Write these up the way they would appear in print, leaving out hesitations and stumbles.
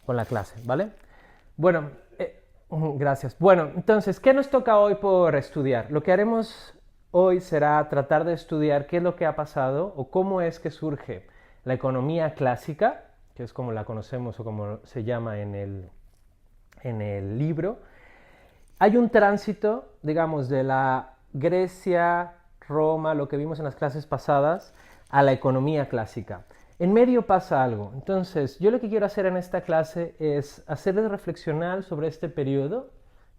con la clase, ¿vale? Bueno, gracias. Bueno, entonces, ¿qué nos toca hoy por estudiar? Lo que haremos hoy será tratar de estudiar qué es lo que ha pasado o cómo es que surge la economía clásica, que es como la conocemos o como se llama en el libro. Hay un tránsito, digamos, de la Grecia, Roma, lo que vimos en las clases pasadas, a la economía clásica. En medio pasa algo. Entonces, yo lo que quiero hacer en esta clase es hacerles reflexionar sobre este periodo,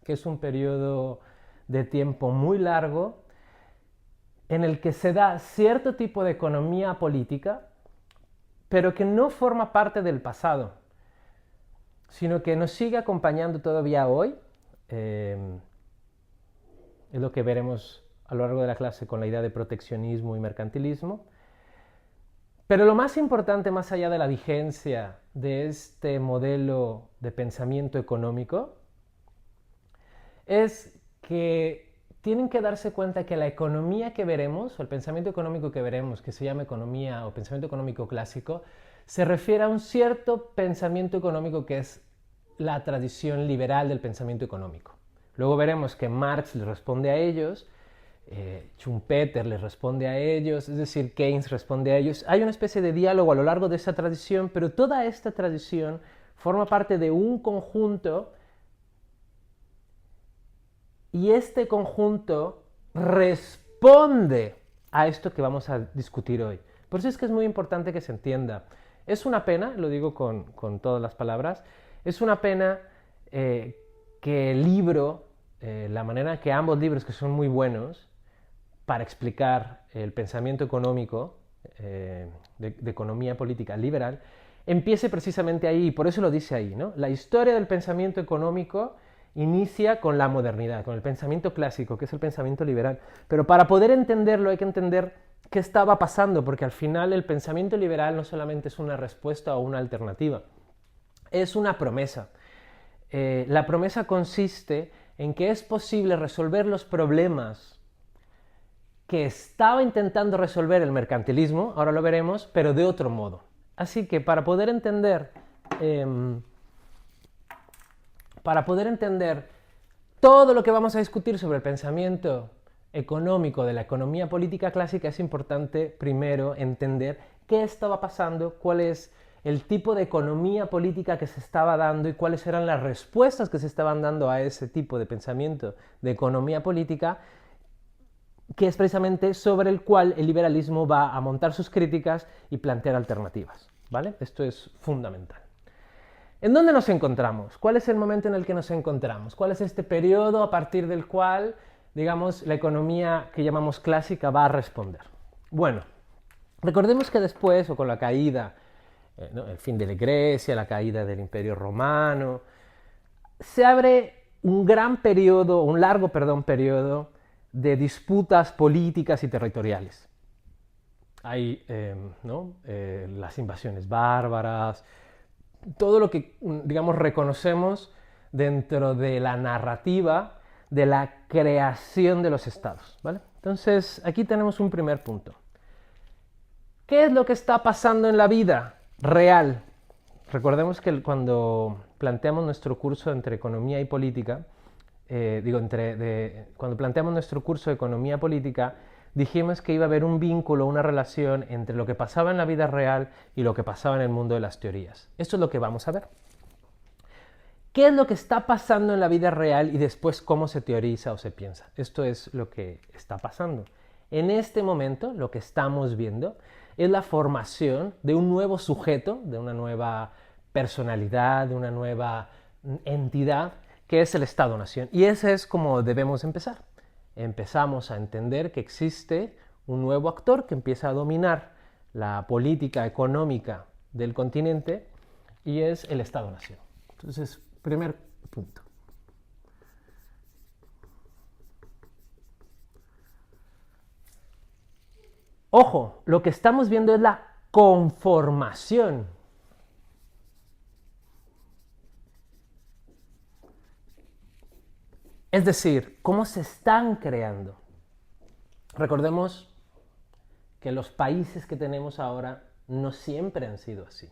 que es un periodo de tiempo muy largo, en el que se da cierto tipo de economía política, pero que no forma parte del pasado, sino que nos sigue acompañando todavía hoy. Eh, es lo que veremos a lo largo de la clase con la idea de proteccionismo y mercantilismo. Pero lo más importante, más allá de la vigencia de este modelo de pensamiento económico, es que tienen que darse cuenta que la economía que veremos, o el pensamiento económico que veremos, que se llama economía o pensamiento económico clásico, se refiere a un cierto pensamiento económico que es la tradición liberal del pensamiento económico. Luego veremos que Marx le responde a ellos, Schumpeter les responde a ellos, es decir, Keynes responde a ellos. Hay una especie de diálogo a lo largo de esa tradición, pero toda esta tradición forma parte de un conjunto y este conjunto responde a esto que vamos a discutir hoy. Por eso es que es muy importante que se entienda. Es una pena, lo digo con todas las palabras, es una pena que el libro, la manera que ambos libros, que son muy buenos, para explicar el pensamiento económico, de economía política liberal, empiece precisamente ahí, y por eso lo dice ahí, ¿no? La historia del pensamiento económico inicia con la modernidad, con el pensamiento clásico, que es el pensamiento liberal. Pero para poder entenderlo hay que entender qué estaba pasando, porque al final el pensamiento liberal no solamente es una respuesta o una alternativa, es una promesa. La promesa consiste en que es posible resolver los problemas que estaba intentando resolver el mercantilismo, ahora lo veremos, pero de otro modo. Así que eh, para poder entender todo lo que vamos a discutir sobre el pensamiento económico de la economía política clásica, es importante primero entender qué estaba pasando, cuál es el tipo de economía política que se estaba dando y cuáles eran las respuestas que se estaban dando a ese tipo de pensamiento de economía política, que es precisamente sobre el cual el liberalismo va a montar sus críticas y plantear alternativas, ¿vale? Esto es fundamental. ¿En dónde nos encontramos? ¿Cuál es el momento en el que nos encontramos? ¿Cuál es este periodo a partir del cual, digamos, la economía que llamamos clásica va a responder? Bueno, recordemos que después, o con la caída, ¿no?, el fin de la Grecia, la caída del Imperio Romano, se abre un gran periodo, un largo, perdón, periodo de disputas políticas y territoriales. Hay ¿no? Las invasiones bárbaras, todo lo que, digamos, reconocemos dentro de la narrativa de la creación de los estados, ¿vale? Entonces, aquí tenemos un primer punto. ¿Qué es lo que está pasando en la vida real? Recordemos que cuando planteamos nuestro curso entre economía y política, cuando planteamos nuestro curso de economía política, dijimos que iba a haber un vínculo, una relación entre lo que pasaba en la vida real y lo que pasaba en el mundo de las teorías. Esto es lo que vamos a ver. ¿Qué es lo que está pasando en la vida real y después cómo se teoriza o se piensa? Esto es lo que está pasando. En este momento, lo que estamos viendo es la formación de un nuevo sujeto, de una nueva personalidad, de una nueva entidad, que es el Estado-Nación. Y ese es como debemos empezar. Empezamos a entender que existe un nuevo actor que empieza a dominar la política económica del continente y es el Estado-Nación. Entonces, primer punto. Ojo, lo que estamos viendo es la conformación. Es decir, cómo se están creando. Recordemos que los países que tenemos ahora no siempre han sido así.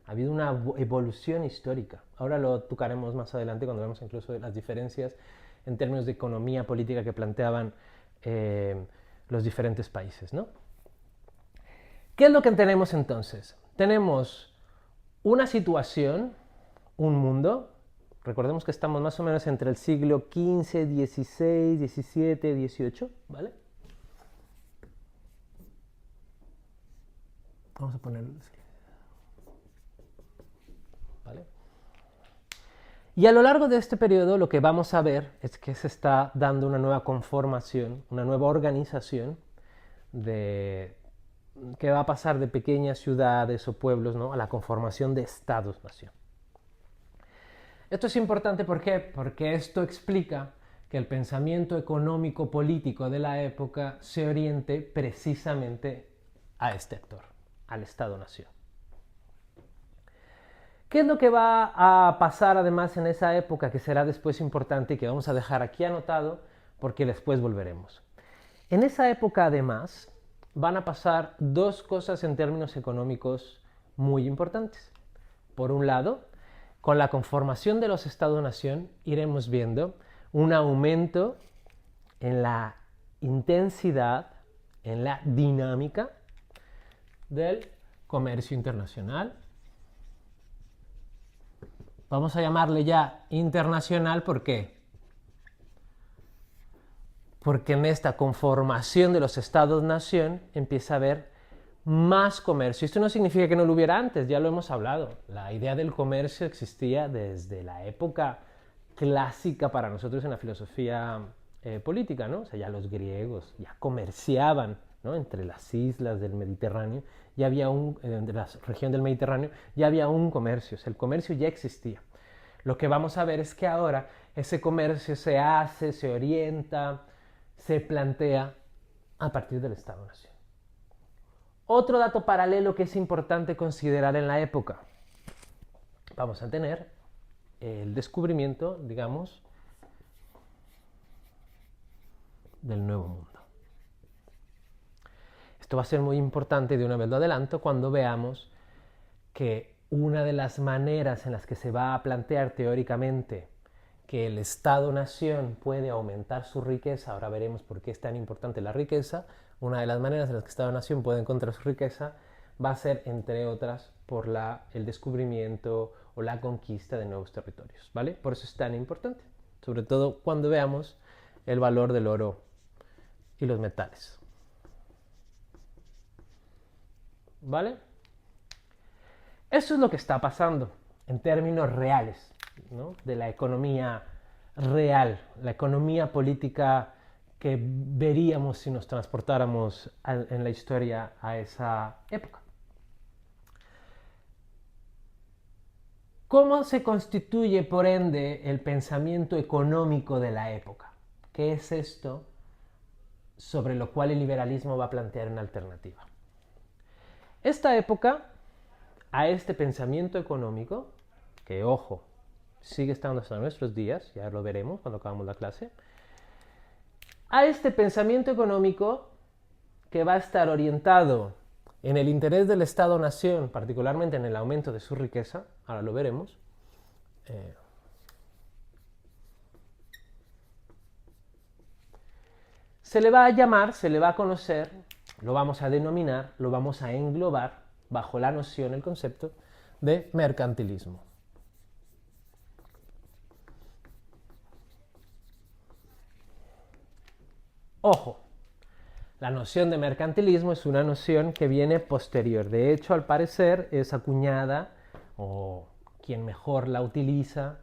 Ha habido una evolución histórica. Ahora lo tocaremos más adelante cuando veamos incluso las diferencias en términos de economía política que planteaban los diferentes países, ¿no? ¿Qué es lo que tenemos entonces? Tenemos una situación, un mundo. Recordemos que estamos más o menos entre el siglo XV, XVI, XVII, XVIII, ¿vale? Vamos a ponerlo así. ¿Vale? Y a lo largo de este periodo lo que vamos a ver es que se está dando una nueva conformación, una nueva organización que va a pasar de pequeñas ciudades o pueblos, ¿no?, a la conformación de estados-nación. Esto es importante, ¿por qué? Porque esto explica que el pensamiento económico-político de la época se oriente precisamente a este actor, al Estado-nación. ¿Qué es lo que va a pasar además en esa época que será después importante y que vamos a dejar aquí anotado porque después volveremos? En esa época además van a pasar dos cosas en términos económicos muy importantes. Por un lado, con la conformación de los Estados-nación iremos viendo un aumento en la intensidad, en la dinámica del comercio internacional. Vamos a llamarle ya internacional, ¿por qué? Porque en esta conformación de los Estados-nación empieza a haber más comercio. Esto no significa que no lo hubiera antes, ya lo hemos hablado. La idea del comercio existía desde la época clásica para nosotros en la filosofía política, ¿no? O sea, ya los griegos ya comerciaban, ¿no?, entre las islas del Mediterráneo, ya había de la región del Mediterráneo, ya había un comercio, o sea, el comercio ya existía. Lo que vamos a ver es que ahora ese comercio se hace, se orienta, se plantea a partir del Estado-nación. Otro dato paralelo que es importante considerar en la época. Vamos a tener el descubrimiento, digamos, del Nuevo Mundo. Esto va a ser muy importante, de una vez lo adelanto, cuando veamos que una de las maneras en las que se va a plantear teóricamente que el Estado-nación puede aumentar su riqueza, ahora veremos por qué es tan importante la riqueza, una de las maneras en las que el Estado-nación puede encontrar su riqueza va a ser, entre otras, por el descubrimiento o la conquista de nuevos territorios, ¿vale? Por eso es tan importante, sobre todo cuando veamos el valor del oro y los metales. ¿Vale? Eso es lo que está pasando en términos reales, ¿no?, de la economía real, la economía política que veríamos si nos transportáramos en la historia a esa época. ¿Cómo se constituye, por ende, el pensamiento económico de la época? ¿Qué es esto sobre lo cual el liberalismo va a plantear una alternativa? Esta época, a este pensamiento económico, que, ojo, sigue estando hasta nuestros días, ya lo veremos cuando acabamos la clase, a este pensamiento económico que va a estar orientado en el interés del Estado-nación, particularmente en el aumento de su riqueza, ahora lo veremos, se le va a llamar, se le va a conocer, lo vamos a denominar, lo vamos a englobar bajo la noción, el concepto de mercantilismo. Ojo, la noción de mercantilismo es una noción que viene posterior. De hecho, al parecer, es acuñada, o quien mejor la utiliza,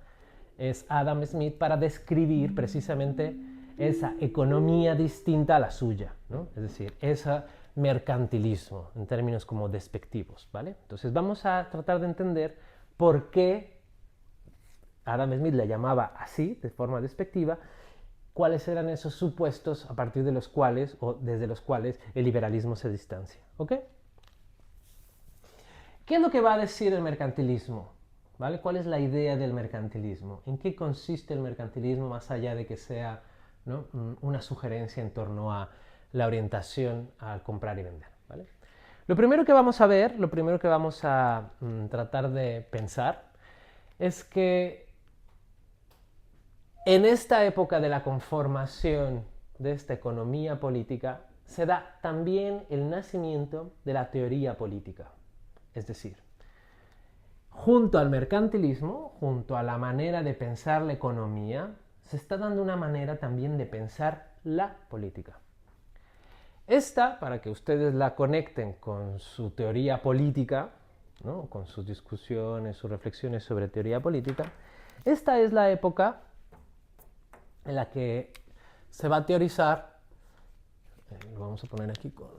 es Adam Smith para describir precisamente esa economía distinta a la suya, ¿no? Es decir, ese mercantilismo, en términos como despectivos, ¿vale? Entonces vamos a tratar de entender por qué Adam Smith la llamaba así, de forma despectiva, cuáles eran esos supuestos a partir de los cuales o desde los cuales el liberalismo se distancia. ¿Ok? ¿Qué es lo que va a decir el mercantilismo? ¿Vale? ¿Cuál es la idea del mercantilismo? ¿En qué consiste el mercantilismo más allá de que sea, ¿no?, una sugerencia en torno a la orientación al comprar y vender? ¿Vale? Lo primero que vamos a ver, lo primero que vamos a tratar de pensar, es que en esta época de la conformación de esta economía política se da también el nacimiento de la teoría política. Es decir, junto al mercantilismo, junto a la manera de pensar la economía, se está dando una manera también de pensar la política. Esta, para que ustedes la conecten con su teoría política, ¿no? Con sus discusiones, sus reflexiones sobre teoría política, esta es la época en la que se va a teorizar, lo vamos a poner aquí con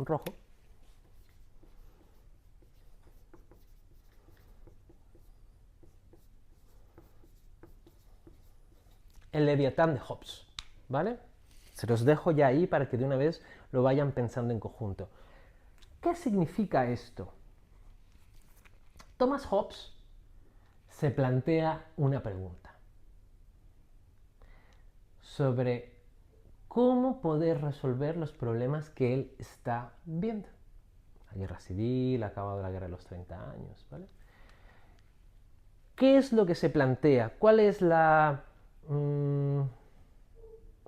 rojo, el Leviatán de Hobbes, ¿vale? Se los dejo ya ahí para que de una vez lo vayan pensando en conjunto. ¿Qué significa esto? Thomas Hobbes se plantea una pregunta sobre cómo poder resolver los problemas que él está viendo. La guerra civil, acabado la guerra de los 30 años, ¿vale? ¿Qué es lo que se plantea? ¿Cuál es la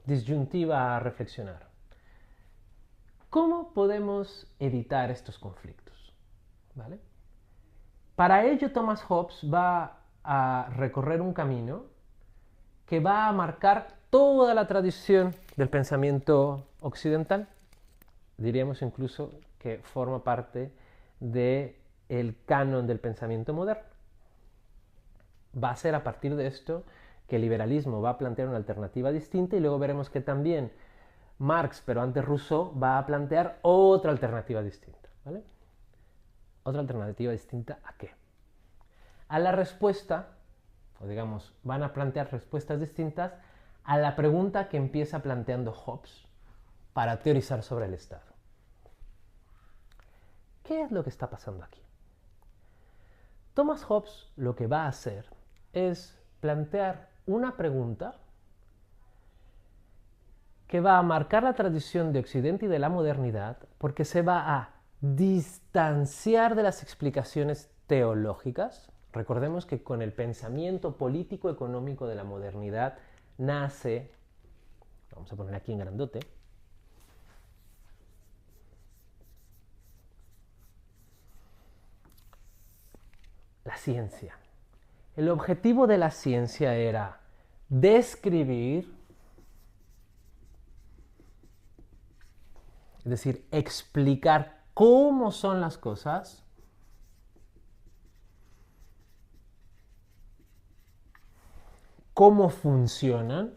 disyuntiva a reflexionar? ¿Cómo podemos evitar estos conflictos? ¿Vale? Para ello, Thomas Hobbes va a recorrer un camino que va a marcar toda la tradición del pensamiento occidental. Diríamos incluso que forma parte del canon del pensamiento moderno. Va a ser a partir de esto que el liberalismo va a plantear una alternativa distinta y luego veremos que también Marx, pero antes Rousseau, va a plantear otra alternativa distinta. ¿Vale? ¿Otra alternativa distinta a qué? A la respuesta, o digamos, van a plantear respuestas distintas a la pregunta que empieza planteando Hobbes para teorizar sobre el Estado. ¿Qué es lo que está pasando aquí? Thomas Hobbes lo que va a hacer es plantear una pregunta que va a marcar la tradición de Occidente y de la modernidad porque se va a distanciar de las explicaciones teológicas. Recordemos que con el pensamiento político económico de la modernidad nace, vamos a poner aquí en grandote, la ciencia. El objetivo de la ciencia era describir, es decir, explicar cómo son las cosas cómo funcionan,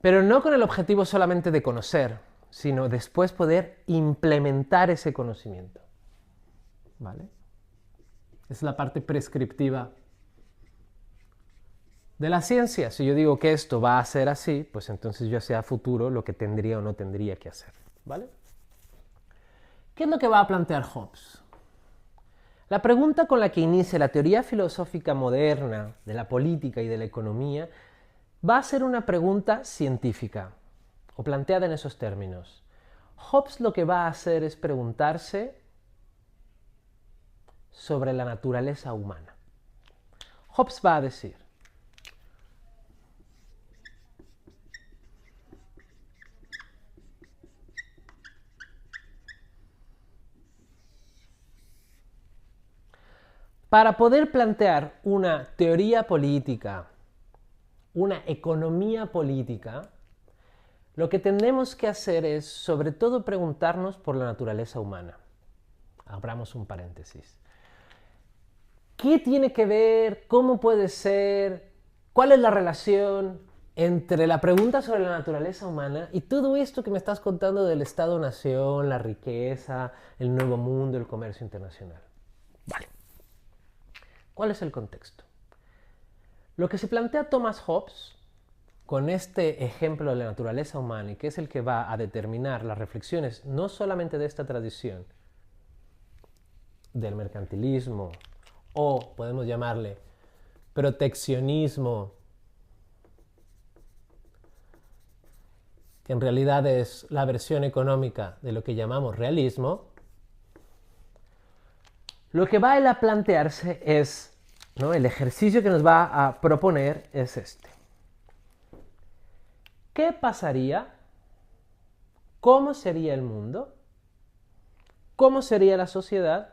pero no con el objetivo solamente de conocer, sino después poder implementar ese conocimiento. ¿Vale? Es la parte prescriptiva de la ciencia. Si yo digo que esto va a ser así, pues entonces yo sé a futuro lo que tendría o no tendría que hacer. ¿Vale? ¿Qué es lo que va a plantear Hobbes? La pregunta con la que inicia la teoría filosófica moderna de la política y de la economía va a ser una pregunta científica, o planteada en esos términos. Hobbes lo que va a hacer es preguntarse sobre la naturaleza humana. Hobbes va a decir, para poder plantear una teoría política, una economía política, lo que tenemos que hacer es, sobre todo, preguntarnos por la naturaleza humana. Abramos un paréntesis. ¿Qué tiene que ver? ¿Cómo puede ser? ¿Cuál es la relación entre la pregunta sobre la naturaleza humana y todo esto que me estás contando del Estado-Nación, la riqueza, el nuevo mundo, el comercio internacional? Vale. ¿Cuál es el contexto? Lo que se plantea Thomas Hobbes con este ejemplo de la naturaleza humana y que es el que va a determinar las reflexiones no solamente de esta tradición, del mercantilismo o podemos llamarle proteccionismo que en realidad es la versión económica de lo que llamamos realismo, lo que va a plantearse es, ¿no?, el ejercicio que nos va a proponer es este. ¿Qué pasaría? ¿Cómo sería el mundo? ¿Cómo sería la sociedad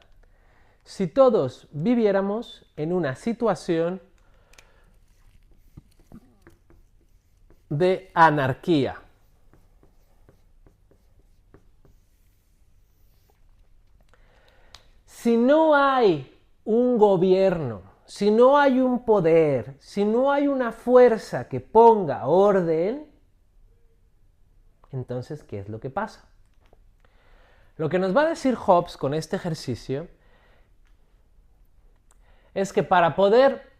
si todos viviéramos en una situación de anarquía? Si no hay un gobierno, si no hay un poder, si no hay una fuerza que ponga orden, entonces, ¿qué es lo que pasa? Lo que nos va a decir Hobbes con este ejercicio es que para poder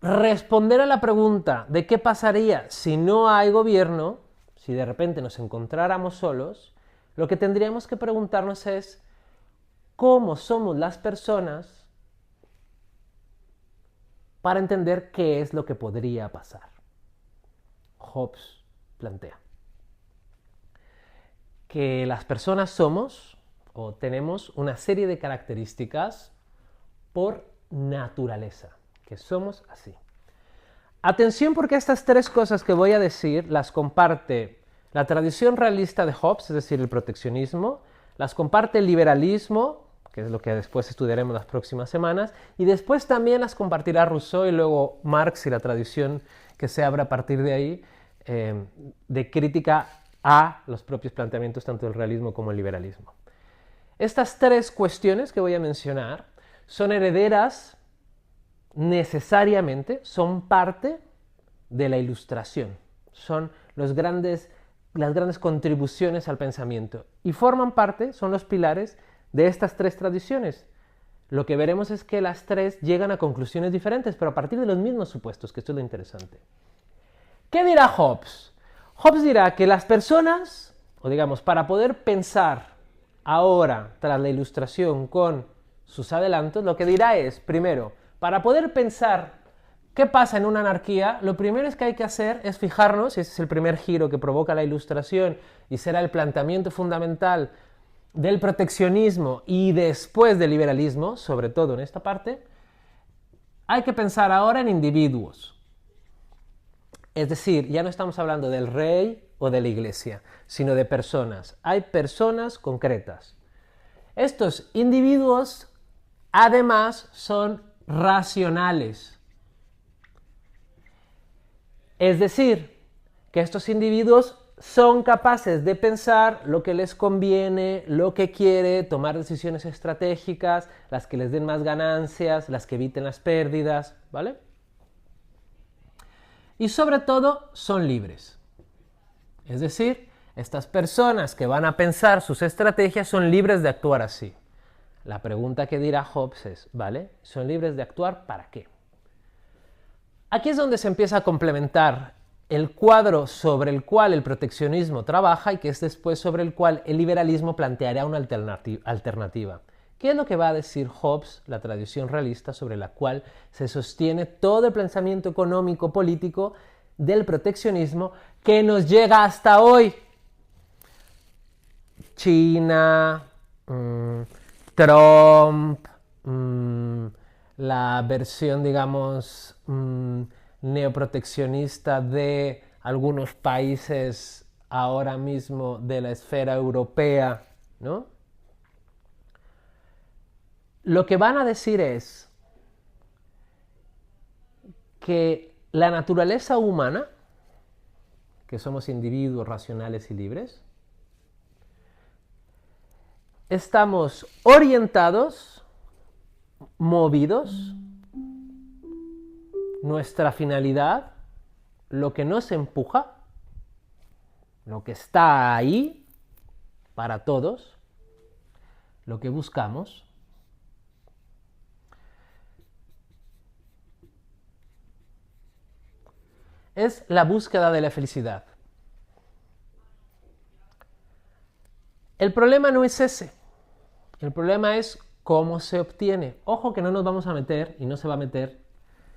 responder a la pregunta de qué pasaría si no hay gobierno, si de repente nos encontráramos solos, lo que tendríamos que preguntarnos es cómo somos las personas para entender qué es lo que podría pasar. Hobbes plantea que las personas somos o tenemos una serie de características por naturaleza, que somos así. Atención, porque estas tres cosas que voy a decir las comparte la tradición realista de Hobbes, es decir, el proteccionismo, las comparte el liberalismo, que es lo que después estudiaremos las próximas semanas, y después también las compartirá Rousseau y luego Marx y la tradición que se abre a partir de ahí, de crítica a los propios planteamientos tanto del realismo como el liberalismo. Estas tres cuestiones que voy a mencionar son herederas necesariamente, son parte de la Ilustración, son las grandes contribuciones al pensamiento y forman parte, son los pilares de estas tres tradiciones. Lo que veremos es que las tres llegan a conclusiones diferentes, pero a partir de los mismos supuestos, que esto es lo interesante. ¿Qué dirá Hobbes? Hobbes dirá que las personas, o digamos, para poder pensar ahora, tras la Ilustración, con sus adelantos, lo que dirá es, primero, para poder pensar qué pasa en una anarquía, lo primero que hay que hacer es fijarnos, y ese es el primer giro que provoca la Ilustración y será el planteamiento fundamental del proteccionismo y después del liberalismo, sobre todo en esta parte, hay que pensar ahora en individuos. Es decir, ya no estamos hablando del rey o de la iglesia, sino de personas. Hay personas concretas. Estos individuos, además, son racionales. Es decir, que estos individuos son capaces de pensar lo que les conviene, lo que quiere, tomar decisiones estratégicas, las que les den más ganancias, las que eviten las pérdidas, ¿vale? Y sobre todo, son libres. Es decir, estas personas que van a pensar sus estrategias son libres de actuar así. La pregunta que dirá Hobbes es, ¿vale? ¿Son libres de actuar para qué? Aquí es donde se empieza a complementar el cuadro sobre el cual el proteccionismo trabaja y que es después sobre el cual el liberalismo planteará una alternativa. ¿Qué es lo que va a decir Hobbes, la tradición realista sobre la cual se sostiene todo el pensamiento económico político del proteccionismo que nos llega hasta hoy? China, Trump, la versión, digamos, neoproteccionista de algunos países ahora mismo de la esfera europea, ¿no? Lo que van a decir es que la naturaleza humana, que somos individuos racionales y libres, estamos orientados, movidos, nuestra finalidad, lo que nos empuja, lo que está ahí para todos, lo que buscamos, es la búsqueda de la felicidad. El problema no es ese. El problema es cómo se obtiene. Ojo que no nos vamos a meter, y no se va a meter,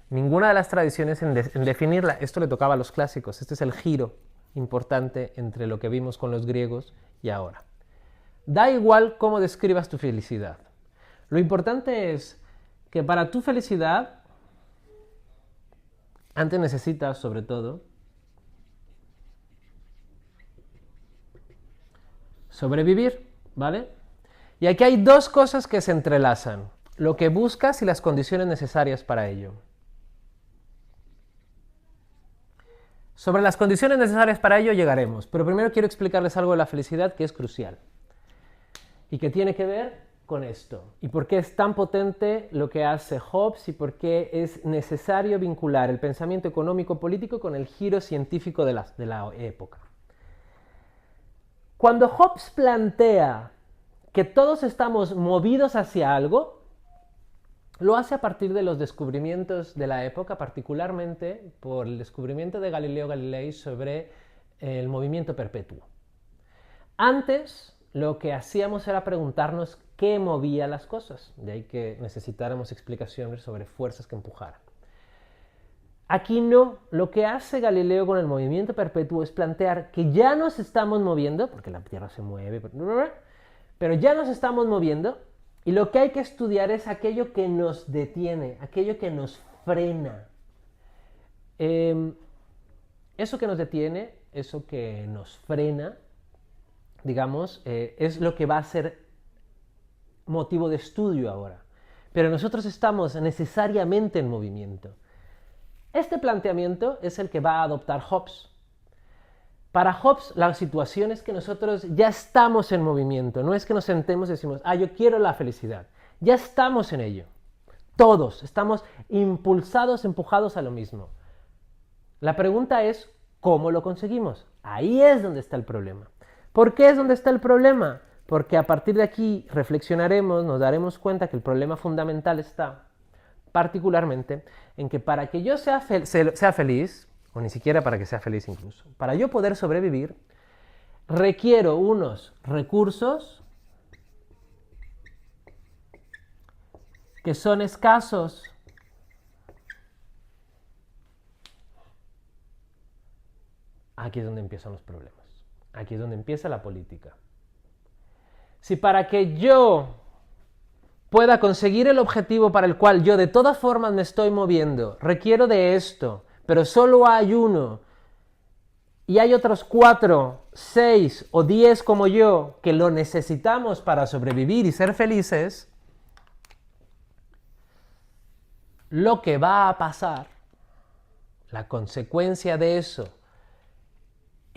ninguna de las tradiciones en definirla. Esto le tocaba a los clásicos. Este es el giro importante entre lo que vimos con los griegos y ahora. Da igual cómo describas tu felicidad. Lo importante es que para tu felicidad, antes necesitas, sobre todo, sobrevivir, ¿vale? Y aquí hay dos cosas que se entrelazan: lo que buscas y las condiciones necesarias para ello. Sobre las condiciones necesarias para ello llegaremos, pero primero quiero explicarles algo de la felicidad que es crucial y que tiene que ver con esto, y por qué es tan potente lo que hace Hobbes y por qué es necesario vincular el pensamiento económico-político con el giro científico de la época. Cuando Hobbes plantea que todos estamos movidos hacia algo, lo hace a partir de los descubrimientos de la época, particularmente por el descubrimiento de Galileo Galilei sobre el movimiento perpetuo. Antes, lo que hacíamos era preguntarnos qué movía las cosas, de ahí que necesitáramos explicaciones sobre fuerzas que empujaran. Aquí no, lo que hace Galileo con el movimiento perpetuo es plantear que ya nos estamos moviendo, porque la Tierra se mueve, pero ya nos estamos moviendo, y lo que hay que estudiar es aquello que nos detiene, aquello que nos frena. Eso que nos detiene, eso que nos frena, digamos, es lo que va a ser motivo de estudio ahora. Pero nosotros estamos necesariamente en movimiento. Este planteamiento es el que va a adoptar Hobbes. Para Hobbes, la situación es que nosotros ya estamos en movimiento. No es que nos sentemos y decimos, yo quiero la felicidad. Ya estamos en ello. Todos estamos impulsados, empujados a lo mismo. La pregunta es, ¿cómo lo conseguimos? Ahí es donde está el problema. ¿Por qué es donde está el problema? Porque a partir de aquí reflexionaremos, nos daremos cuenta que el problema fundamental está particularmente en que para que yo sea feliz, o ni siquiera para que sea feliz incluso, para yo poder sobrevivir, requiero unos recursos que son escasos. Aquí es donde empiezan los problemas. Aquí es donde empieza la política. Si para que yo pueda conseguir el objetivo para el cual yo de todas formas me estoy moviendo, requiero de esto, pero solo hay uno, y hay otros 4, 6 o 10 como yo que lo necesitamos para sobrevivir y ser felices, lo que va a pasar, la consecuencia de eso,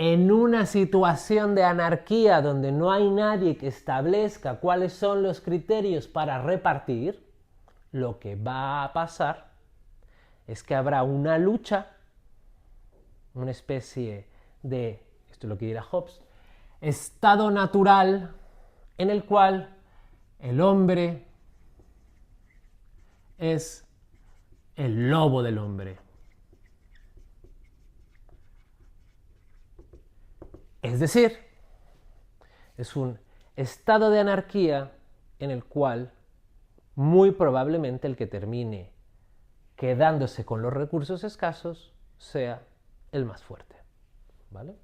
en una situación de anarquía donde no hay nadie que establezca cuáles son los criterios para repartir, lo que va a pasar es que habrá una lucha, una especie de, esto es lo que dirá Hobbes, estado natural en el cual el hombre es el lobo del hombre. Es decir, es un estado de anarquía en el cual muy probablemente el que termine quedándose con los recursos escasos sea el más fuerte. ¿Vale?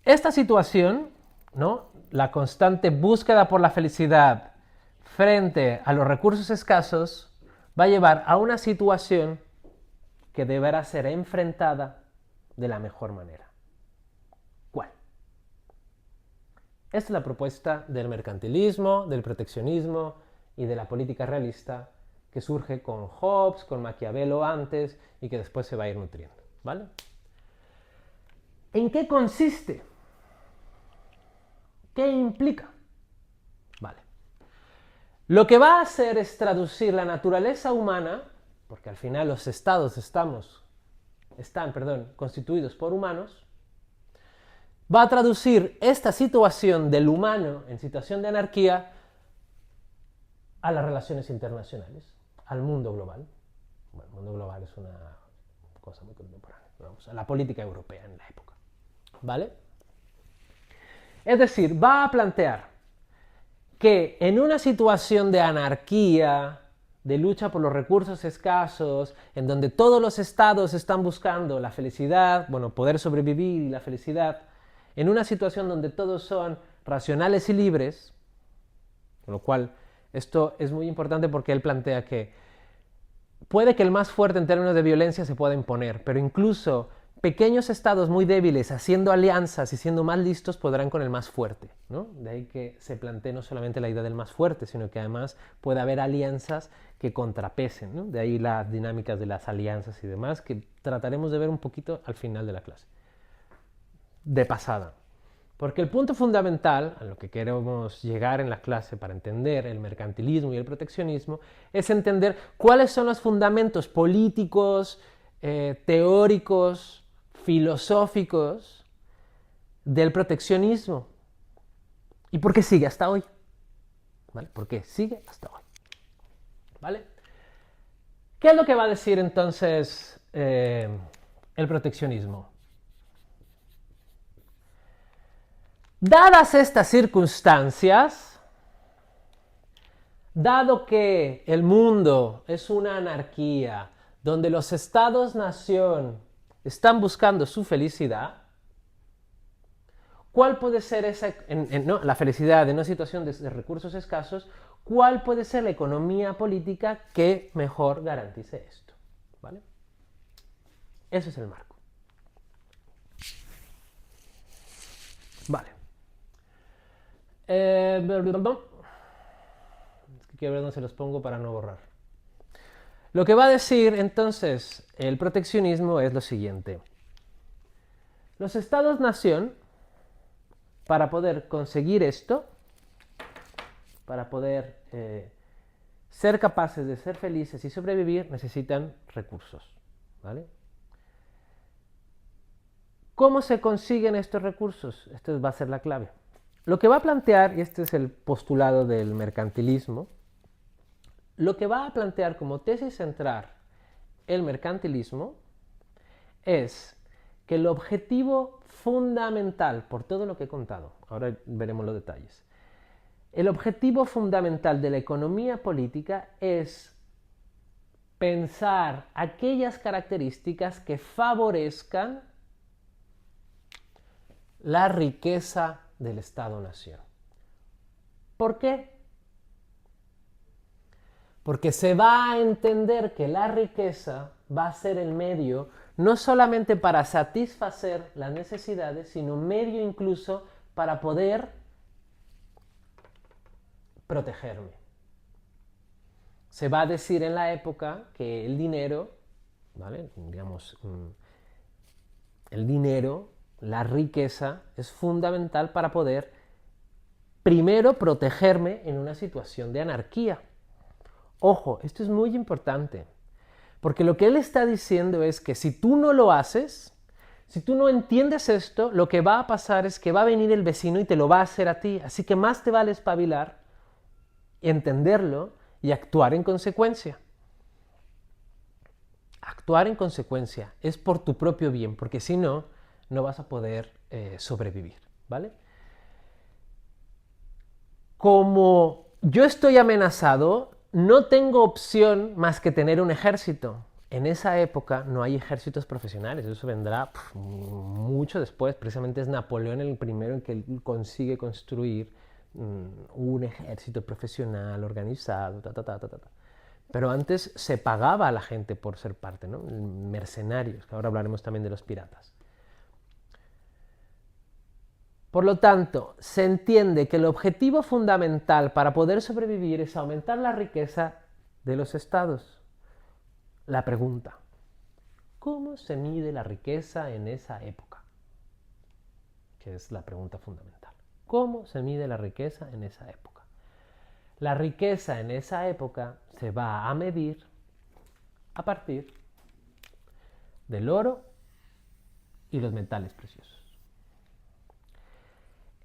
Esta situación, ¿no?, la constante búsqueda por la felicidad frente a los recursos escasos, va a llevar a una situación que deberá ser enfrentada de la mejor manera. ¿Cuál? Esta es la propuesta del mercantilismo, del proteccionismo y de la política realista que surge con Hobbes, con Maquiavelo antes y que después se va a ir nutriendo. ¿Vale? ¿En qué consiste? ¿Qué implica? Vale. Lo que va a hacer es traducir la naturaleza humana, porque al final los estados están constituidos por humanos, va a traducir esta situación del humano en situación de anarquía a las relaciones internacionales, al mundo global. Bueno, el mundo global es una cosa muy contemporánea, vamos a la política europea en la época. ¿Vale? Es decir, va a plantear que en una situación de anarquía, de lucha por los recursos escasos, en donde todos los estados están buscando la felicidad, bueno, poder sobrevivir y la felicidad, en una situación donde todos son racionales y libres, con lo cual esto es muy importante porque él plantea que puede que el más fuerte en términos de violencia se pueda imponer, pero incluso pequeños estados muy débiles haciendo alianzas y siendo más listos podrán con el más fuerte, ¿no? De ahí que se plantee no solamente la idea del más fuerte, sino que además puede haber alianzas que contrapesen, ¿no? De ahí las dinámicas de las alianzas y demás que trataremos de ver un poquito al final de la clase. De pasada. Porque el punto fundamental a lo que queremos llegar en la clase para entender el mercantilismo y el proteccionismo es entender cuáles son los fundamentos políticos, teóricos, filosóficos del proteccionismo y por qué sigue hasta hoy. ¿Vale? ¿Por qué sigue hasta hoy? ¿Vale? ¿Qué es lo que va a decir entonces el proteccionismo? Dadas estas circunstancias, dado que el mundo es una anarquía donde los estados-nación están buscando su felicidad, ¿cuál puede ser esa, no, la felicidad en una situación de recursos escasos? ¿Cuál puede ser la economía política que mejor garantice esto? ¿Vale? Ese es el marco. Vale. Es que quiero ver dónde se los pongo para no borrar. Lo que va a decir entonces el proteccionismo es lo siguiente. Los estados-nación, para poder conseguir esto, para poder ser capaces de ser felices y sobrevivir, necesitan recursos. ¿Vale? ¿Cómo se consiguen estos recursos? Esto va a ser la clave. Lo que va a plantear, y este es el postulado del mercantilismo, lo que va a plantear como tesis central el mercantilismo es que el objetivo fundamental, por todo lo que he contado, ahora veremos los detalles, el objetivo fundamental de la economía política es pensar aquellas características que favorezcan la riqueza del Estado-nación. ¿Por qué? Porque se va a entender que la riqueza va a ser el medio no solamente para satisfacer las necesidades, sino medio incluso para poder protegerme. Se va a decir en la época que el dinero, ¿vale? Digamos, el dinero, la riqueza, es fundamental para poder primero protegerme en una situación de anarquía. Ojo, esto es muy importante, porque lo que él está diciendo es que si tú no lo haces, si tú no entiendes esto, lo que va a pasar es que va a venir el vecino y te lo va a hacer a ti. Así que más te vale espabilar, entenderlo y actuar en consecuencia. Actuar en consecuencia es por tu propio bien, porque si no, no vas a poder sobrevivir, ¿vale? Como yo estoy amenazado, no tengo opción más que tener un ejército. En esa época no hay ejércitos profesionales, eso vendrá mucho después, precisamente es Napoleón el primero en que consigue construir un ejército profesional organizado, Pero antes se pagaba a la gente por ser parte, ¿no? Mercenarios, que ahora hablaremos también de los piratas. Por lo tanto, se entiende que el objetivo fundamental para poder sobrevivir es aumentar la riqueza de los estados. La pregunta, ¿cómo se mide la riqueza en esa época? Que es la pregunta fundamental. ¿Cómo se mide la riqueza en esa época? La riqueza en esa época se va a medir a partir del oro y los metales preciosos.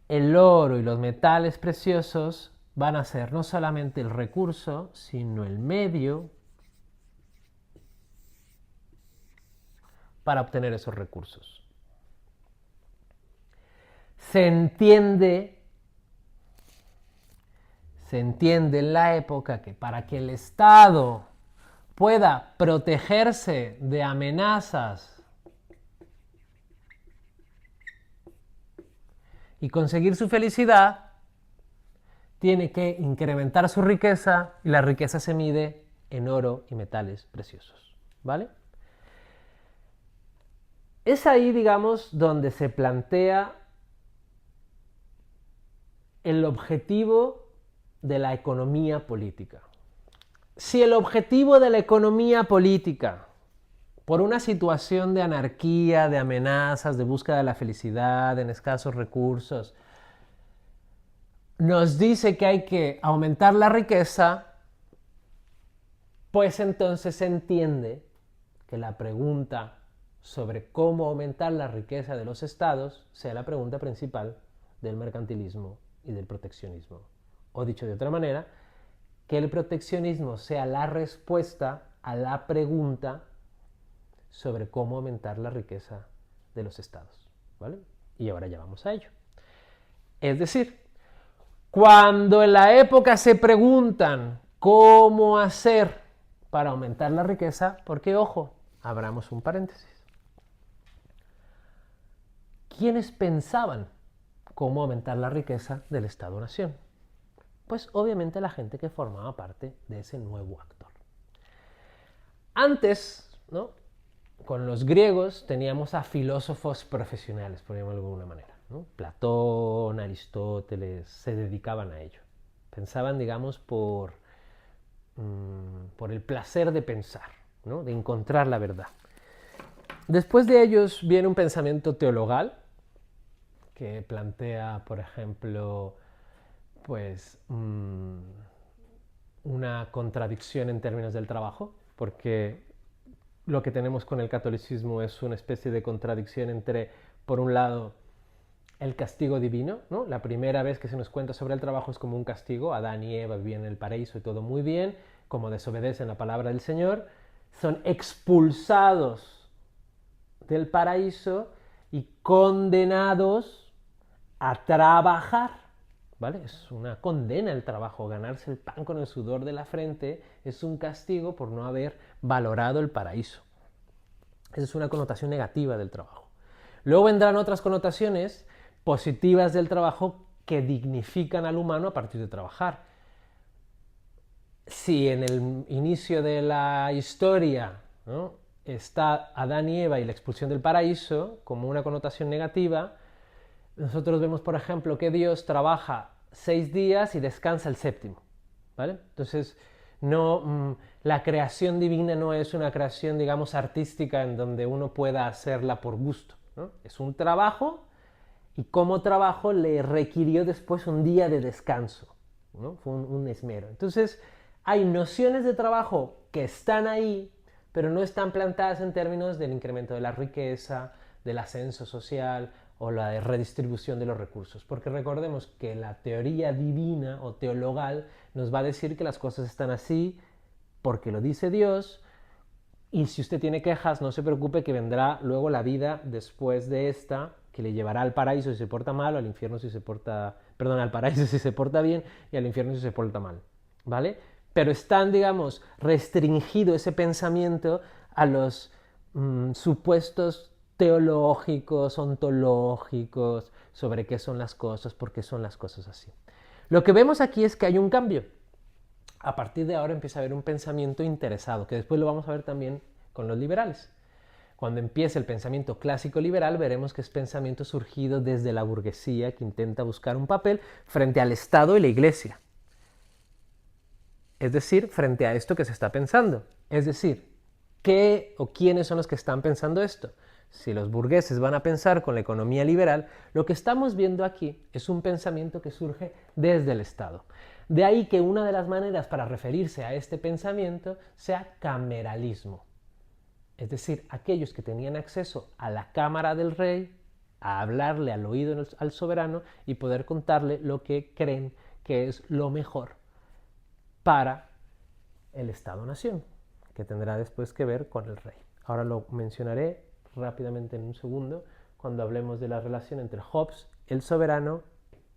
El oro y los metales preciosos van a ser no solamente el recurso, sino el medio para obtener esos recursos. Se entiende se entiende en la época que para que el Estado pueda protegerse de amenazas y conseguir su felicidad, tiene que incrementar su riqueza, y la riqueza se mide en oro y metales preciosos, ¿vale? Es ahí, digamos, donde se plantea el objetivo de la economía política. Si el objetivo de la economía política, por una situación de anarquía, de amenazas, de búsqueda de la felicidad, en escasos recursos, nos dice que hay que aumentar la riqueza, pues entonces se entiende que la pregunta sobre cómo aumentar la riqueza de los estados sea la pregunta principal del mercantilismo y del proteccionismo. O dicho de otra manera, que el proteccionismo sea la respuesta a la pregunta sobre cómo aumentar la riqueza de los estados, ¿vale? Y ahora ya vamos a ello. Es decir, cuando en la época se preguntan cómo hacer para aumentar la riqueza, porque ojo, abramos un paréntesis. ¿Quiénes pensaban cómo aumentar la riqueza del Estado-Nación? Pues obviamente la gente que formaba parte de ese nuevo actor. Antes, ¿no?, con los griegos teníamos a filósofos profesionales, por llamarlo de alguna manera, ¿no? Platón, Aristóteles, se dedicaban a ello. Pensaban, digamos, por el placer de pensar, ¿no?, de encontrar la verdad. Después de ellos viene un pensamiento teologal que plantea, por ejemplo, pues una contradicción en términos del trabajo, porque lo que tenemos con el catolicismo es una especie de contradicción entre, por un lado, el castigo divino, ¿no? La primera vez que se nos cuenta sobre el trabajo es como un castigo. Adán y Eva vivían en el paraíso y todo muy bien, como desobedecen la palabra del Señor, son expulsados del paraíso y condenados a trabajar, ¿vale? Es una condena el trabajo. Ganarse el pan con el sudor de la frente es un castigo por no haber valorado el paraíso. Esa es una connotación negativa del trabajo. Luego vendrán otras connotaciones positivas del trabajo que dignifican al humano a partir de trabajar. Si en el inicio de la historia, ¿no?, está Adán y Eva y la expulsión del paraíso como una connotación negativa, nosotros vemos, por ejemplo, que Dios trabaja 6 días y descansa el séptimo, ¿vale? Entonces, la creación divina no es una creación, digamos, artística en donde uno pueda hacerla por gusto, ¿no? Es un trabajo, y como trabajo le requirió después un día de descanso, ¿no? Fue un esmero. Entonces, hay nociones de trabajo que están ahí, pero no están plantadas en términos del incremento de la riqueza, del ascenso social o la redistribución de los recursos. Porque recordemos que la teoría divina o teologal nos va a decir que las cosas están así porque lo dice Dios, y si usted tiene quejas, no se preocupe, que vendrá luego la vida después de esta, que le llevará al paraíso si se porta mal, o al infierno si se porta... Perdón, al paraíso si se porta bien y al infierno si se porta mal, ¿vale? Pero están, digamos, restringido ese pensamiento a los supuestos teológicos, ontológicos, sobre qué son las cosas, por qué son las cosas así. Lo que vemos aquí es que hay un cambio. A partir de ahora empieza a haber un pensamiento interesado, que después lo vamos a ver también con los liberales. Cuando empiece el pensamiento clásico liberal, veremos que es pensamiento surgido desde la burguesía que intenta buscar un papel frente al Estado y la Iglesia. Es decir, frente a esto que se está pensando. Es decir, ¿qué o quiénes son los que están pensando esto? Si los burgueses van a pensar con la economía liberal, lo que estamos viendo aquí es un pensamiento que surge desde el Estado. De ahí que una de las maneras para referirse a este pensamiento sea cameralismo. Es decir, aquellos que tenían acceso a la cámara del rey, a hablarle al oído al soberano y poder contarle lo que creen que es lo mejor para el Estado-Nación, que tendrá después que ver con el rey. Ahora lo mencionaré rápidamente en un segundo, cuando hablemos de la relación entre Hobbes, el soberano,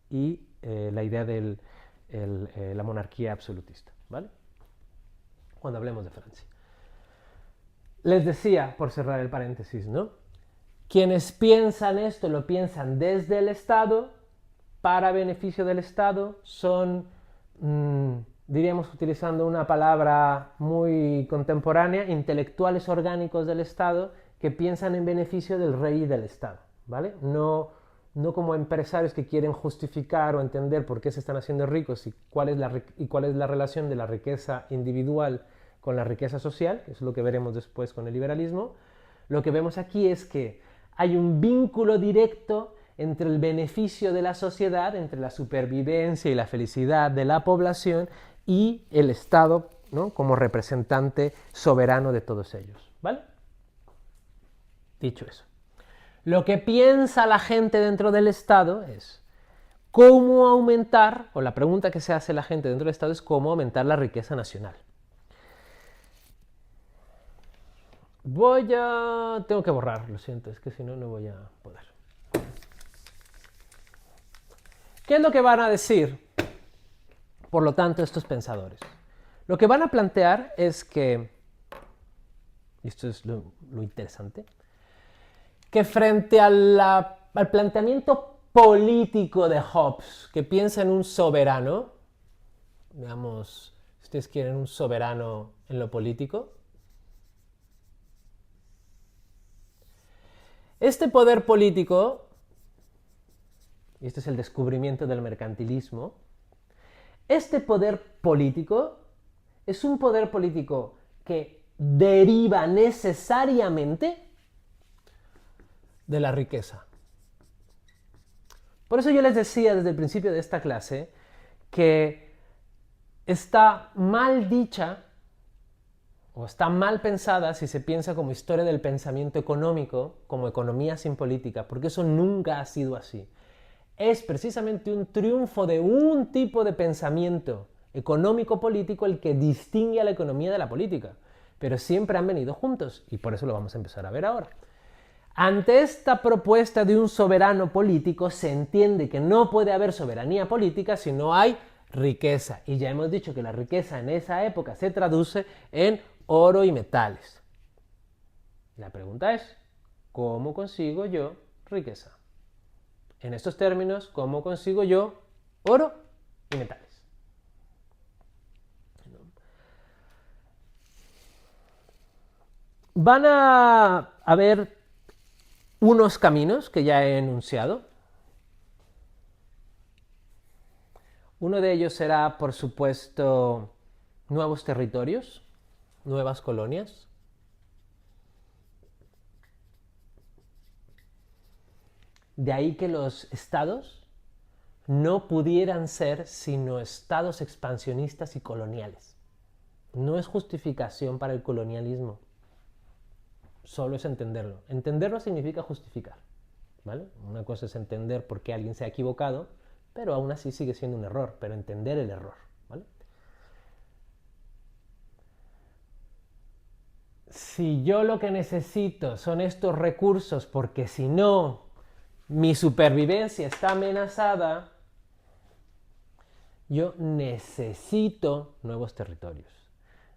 y la idea del la monarquía absolutista, ¿vale? Cuando hablemos de Francia. Les decía, por cerrar el paréntesis, ¿no? Quienes piensan esto lo piensan desde el Estado, para beneficio del Estado, son, diríamos utilizando una palabra muy contemporánea, intelectuales orgánicos del Estado que piensan en beneficio del rey y del Estado, ¿vale? No como empresarios que quieren justificar o entender por qué se están haciendo ricos y cuál es la relación de la riqueza individual con la riqueza social, que es lo que veremos después con el liberalismo. Lo que vemos aquí es que hay un vínculo directo entre el beneficio de la sociedad, entre la supervivencia y la felicidad de la población y el Estado, ¿no?, como representante soberano de todos ellos, ¿vale? Dicho eso, lo que piensa la gente dentro del Estado es cómo aumentar, o la pregunta que se hace la gente dentro del Estado es cómo aumentar la riqueza nacional. Tengo que borrar, lo siento, es que si no, no voy a poder. ¿Qué es lo que van a decir, por lo tanto, estos pensadores? Lo que van a plantear es que, y esto es lo interesante, que frente al planteamiento político de Hobbes, que piensa en un soberano, digamos, si ustedes quieren un soberano en lo político, este poder político, y este es el descubrimiento del mercantilismo, este poder político es un poder político que deriva necesariamente de la riqueza. Por eso yo les decía desde el principio de esta clase que está mal dicha o está mal pensada si se piensa como historia del pensamiento económico, como economía sin política, porque eso nunca ha sido así. Es precisamente un triunfo de un tipo de pensamiento económico-político el que distingue a la economía de la política, pero siempre han venido juntos y por eso lo vamos a empezar a ver ahora. Ante esta propuesta de un soberano político se entiende que no puede haber soberanía política si no hay riqueza. Y ya hemos dicho que la riqueza en esa época se traduce en oro y metales. La pregunta es, ¿cómo consigo yo riqueza? En estos términos, ¿cómo consigo yo oro y metales? Van a haber unos caminos que ya he enunciado. Uno de ellos será, por supuesto, nuevos territorios, nuevas colonias. De ahí que los estados no pudieran ser sino estados expansionistas y coloniales. No es justificación para el colonialismo, solo es entenderlo. Entenderlo significa justificar, ¿vale? Una cosa es entender por qué alguien se ha equivocado, pero aún así sigue siendo un error, pero entender el error, ¿vale? Si yo lo que necesito son estos recursos porque si no mi supervivencia está amenazada, yo necesito nuevos territorios.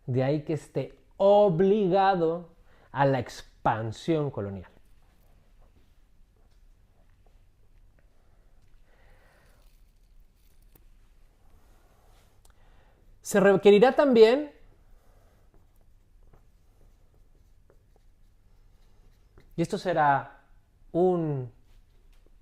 De ahí que esté obligado a la expansión colonial. Se requerirá también y esto será un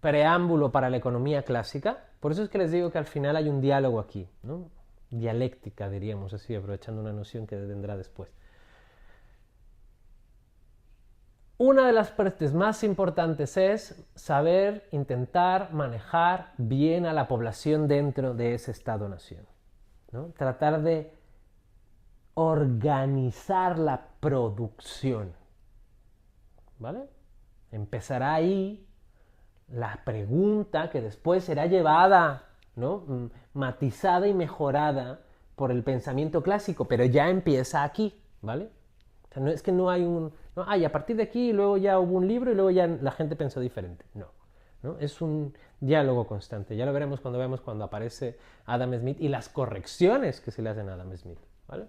preámbulo para la economía clásica, por eso es que les digo que al final hay un diálogo aquí, ¿no? Dialéctica, diríamos así, aprovechando una noción que vendrá después. Una de las partes más importantes es saber intentar manejar bien a la población dentro de ese Estado-nación, ¿no? Tratar de organizar la producción, ¿vale? Empezará ahí la pregunta que después será llevada, ¿no?, matizada y mejorada por el pensamiento clásico, pero ya empieza aquí, ¿vale? O sea, no es que no hay un... No, y a partir de aquí luego ya hubo un libro y luego ya la gente pensó diferente. No. ¿no? Es un diálogo constante. Ya lo veremos cuando aparece Adam Smith y las correcciones que se le hacen a Adam Smith, ¿vale?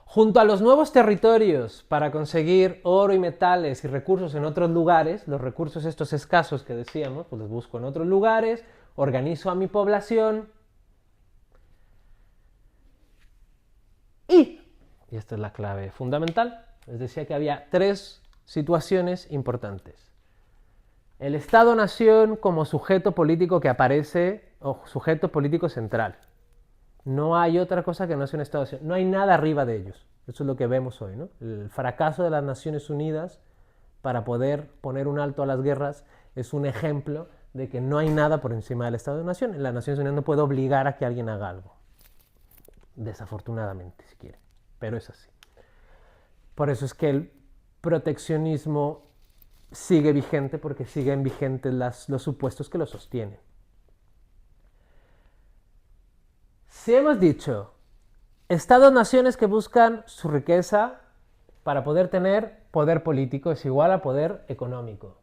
Junto a los nuevos territorios para conseguir oro y metales y recursos en otros lugares, los recursos estos escasos que decíamos, pues los busco en otros lugares, organizo a mi población y esta es la clave fundamental, les decía que había tres situaciones importantes. El Estado-Nación como sujeto político que aparece, o sujeto político central. No hay otra cosa que no sea un Estado-Nación. No hay nada arriba de ellos. Eso es lo que vemos hoy, ¿no? El fracaso de las Naciones Unidas para poder poner un alto a las guerras es un ejemplo de que no hay nada por encima del Estado-Nación. Las Naciones Unidas no puede obligar a que alguien haga algo. Desafortunadamente, si quiere. Pero es así. Por eso es que el proteccionismo sigue vigente, porque siguen vigentes los supuestos que lo sostienen. Si hemos dicho Estados-naciones que buscan su riqueza para poder tener poder político es igual a poder económico.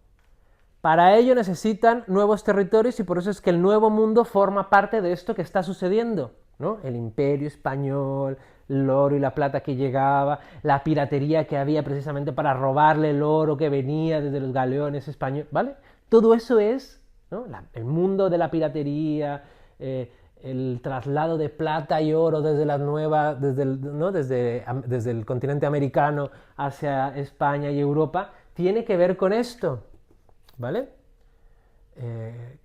Para ello necesitan nuevos territorios y por eso es que el Nuevo Mundo forma parte de esto que está sucediendo, ¿no? El imperio español, el oro y la plata que llegaba, la piratería que había precisamente para robarle el oro que venía desde los galeones españoles, ¿vale? Todo eso es, ¿no? El mundo de la piratería, el traslado de plata y oro desde las nuevas, ¿no? desde el continente americano hacia España y Europa, tiene que ver con esto, ¿vale?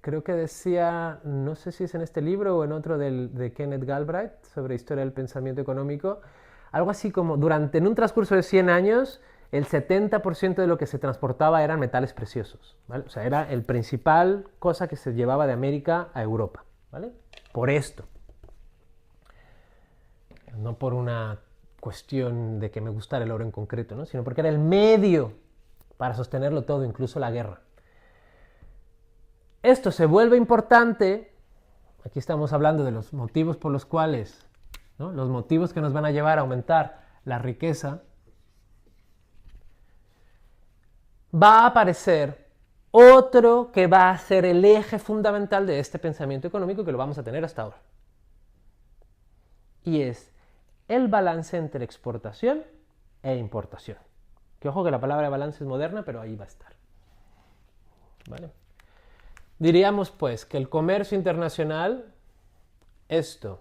Creo que decía, no sé si es en este libro o en otro de Kenneth Galbraith, sobre historia del pensamiento económico, algo así como, en un transcurso de 100 años, el 70% de lo que se transportaba eran metales preciosos, ¿vale? O sea, era el principal cosa que se llevaba de América a Europa, ¿vale? Por esto. No por una cuestión de que me gustara el oro en concreto, ¿no? Sino porque era el medio para sostenerlo todo, incluso la guerra. Esto se vuelve importante, aquí estamos hablando de los motivos por los cuales, ¿no? Los motivos que nos van a llevar a aumentar la riqueza, va a aparecer otro que va a ser el eje fundamental de este pensamiento económico que lo vamos a tener hasta ahora. Y es el balance entre exportación e importación. Que ojo que la palabra balance es moderna, pero ahí va a estar. ¿Vale? Diríamos pues que el comercio internacional, esto,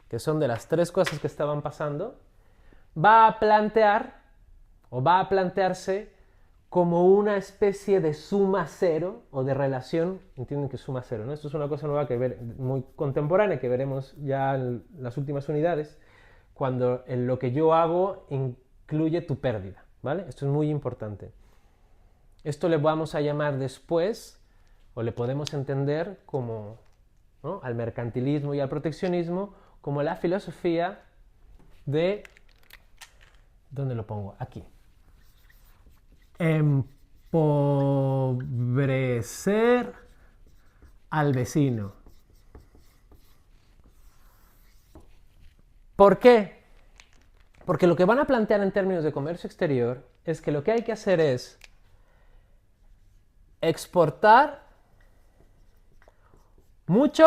que son de las tres cosas que estaban pasando, va a plantear o va a plantearse como una especie de suma cero o de relación, entienden que es suma cero, ¿no? Esto es una cosa nueva que muy contemporánea que veremos ya en las últimas unidades, cuando en lo que yo hago incluye tu pérdida, ¿vale? Esto es muy importante. Esto le vamos a llamar después, o le podemos entender como, ¿no? Al mercantilismo y al proteccionismo, como la filosofía de, ¿dónde lo pongo? Aquí. Empobrecer al vecino. ¿Por qué? Porque lo que van a plantear en términos de comercio exterior es que lo que hay que hacer es exportar mucho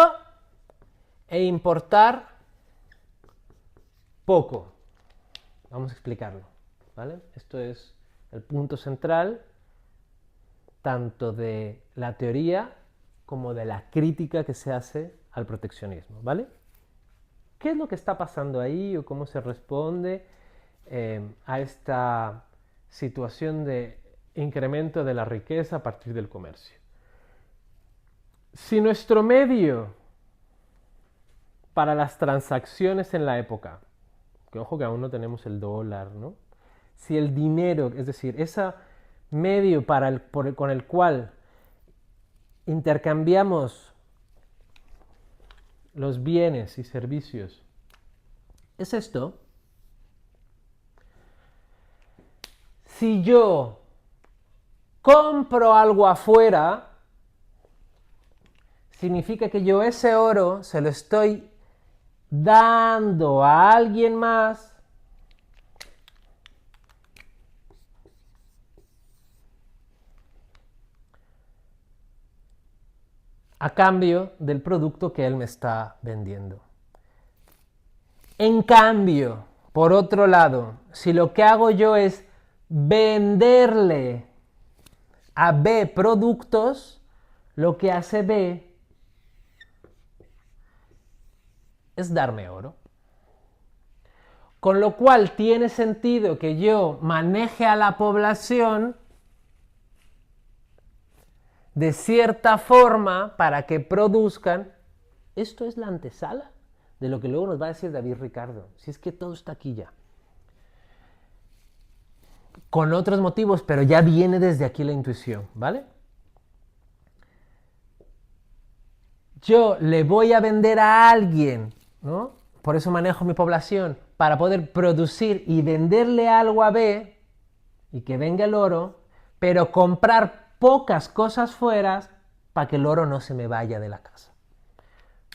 e importar poco. Vamos a explicarlo, ¿vale? Esto es el punto central tanto de la teoría como de la crítica que se hace al proteccionismo, ¿vale? ¿Qué es lo que está pasando ahí o cómo se responde a esta situación de incremento de la riqueza a partir del comercio? Si nuestro medio para las transacciones en la época, que ojo que aún no tenemos el dólar, ¿no? Si el dinero, es decir, ese medio con el cual intercambiamos los bienes y servicios es esto, si yo compro algo afuera, significa que yo ese oro se lo estoy dando a alguien más a cambio del producto que él me está vendiendo. En cambio, por otro lado, si lo que hago yo es venderle a B productos, lo que hace B es darme oro. Con lo cual tiene sentido que yo maneje a la población de cierta forma para que produzcan. Esto es la antesala de lo que luego nos va a decir David Ricardo. Si es que todo está aquí ya. Con otros motivos, pero ya viene desde aquí la intuición, ¿vale? Yo le voy a vender a alguien, ¿no? Por eso manejo mi población, para poder producir y venderle algo a B y que venga el oro, pero comprar pocas cosas fuera para que el oro no se me vaya de la casa.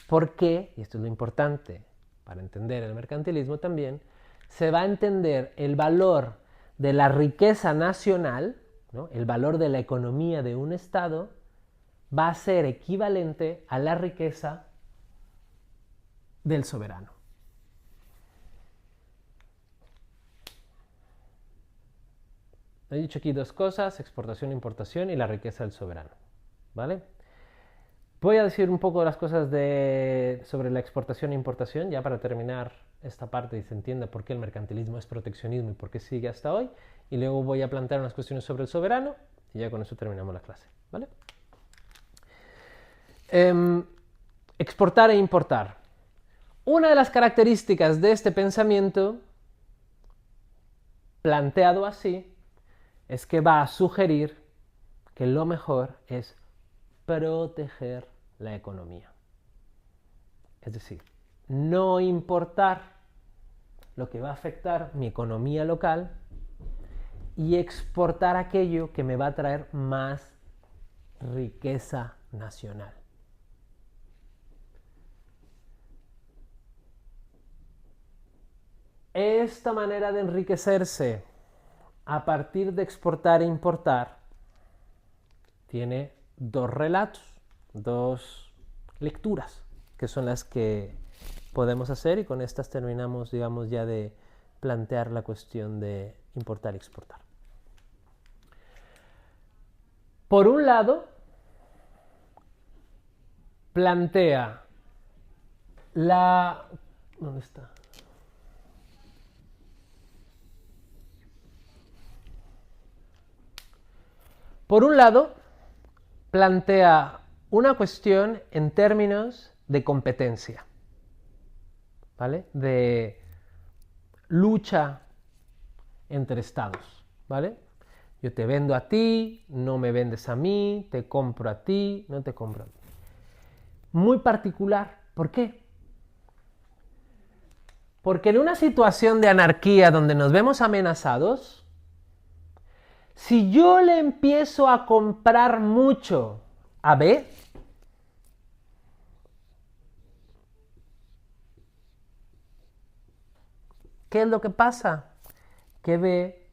¿Por qué? Y esto es lo importante para entender el mercantilismo también, se va a entender el valor de la riqueza nacional, ¿no? El valor de la economía de un Estado, va a ser equivalente a la riqueza del soberano. He dicho aquí dos cosas, exportación, importación y la riqueza del soberano, ¿vale? Voy a decir un poco de las cosas sobre la exportación e importación, ya para terminar esta parte y se entienda por qué el mercantilismo es proteccionismo y por qué sigue hasta hoy. Y luego voy a plantear unas cuestiones sobre el soberano y ya con eso terminamos la clase, ¿vale? Exportar e importar. Una de las características de este pensamiento, planteado así, es que va a sugerir que lo mejor es proteger la economía. Es decir, no importar lo que va a afectar mi economía local y exportar aquello que me va a traer más riqueza nacional. Esta manera de enriquecerse a partir de exportar e importar tiene dos relatos, dos lecturas, que son las que podemos hacer y con estas terminamos, digamos, ya de plantear la cuestión de importar y exportar. Por un lado, plantea la... ¿Dónde está? Por un lado, plantea una cuestión en términos de competencia, ¿vale? De lucha entre estados, ¿vale? Yo te vendo a ti, no me vendes a mí, te compro a ti, no te compro a mí. Muy particular, ¿por qué? Porque en una situación de anarquía donde nos vemos amenazados, si yo le empiezo a comprar mucho a B, ¿qué es lo que pasa? Que B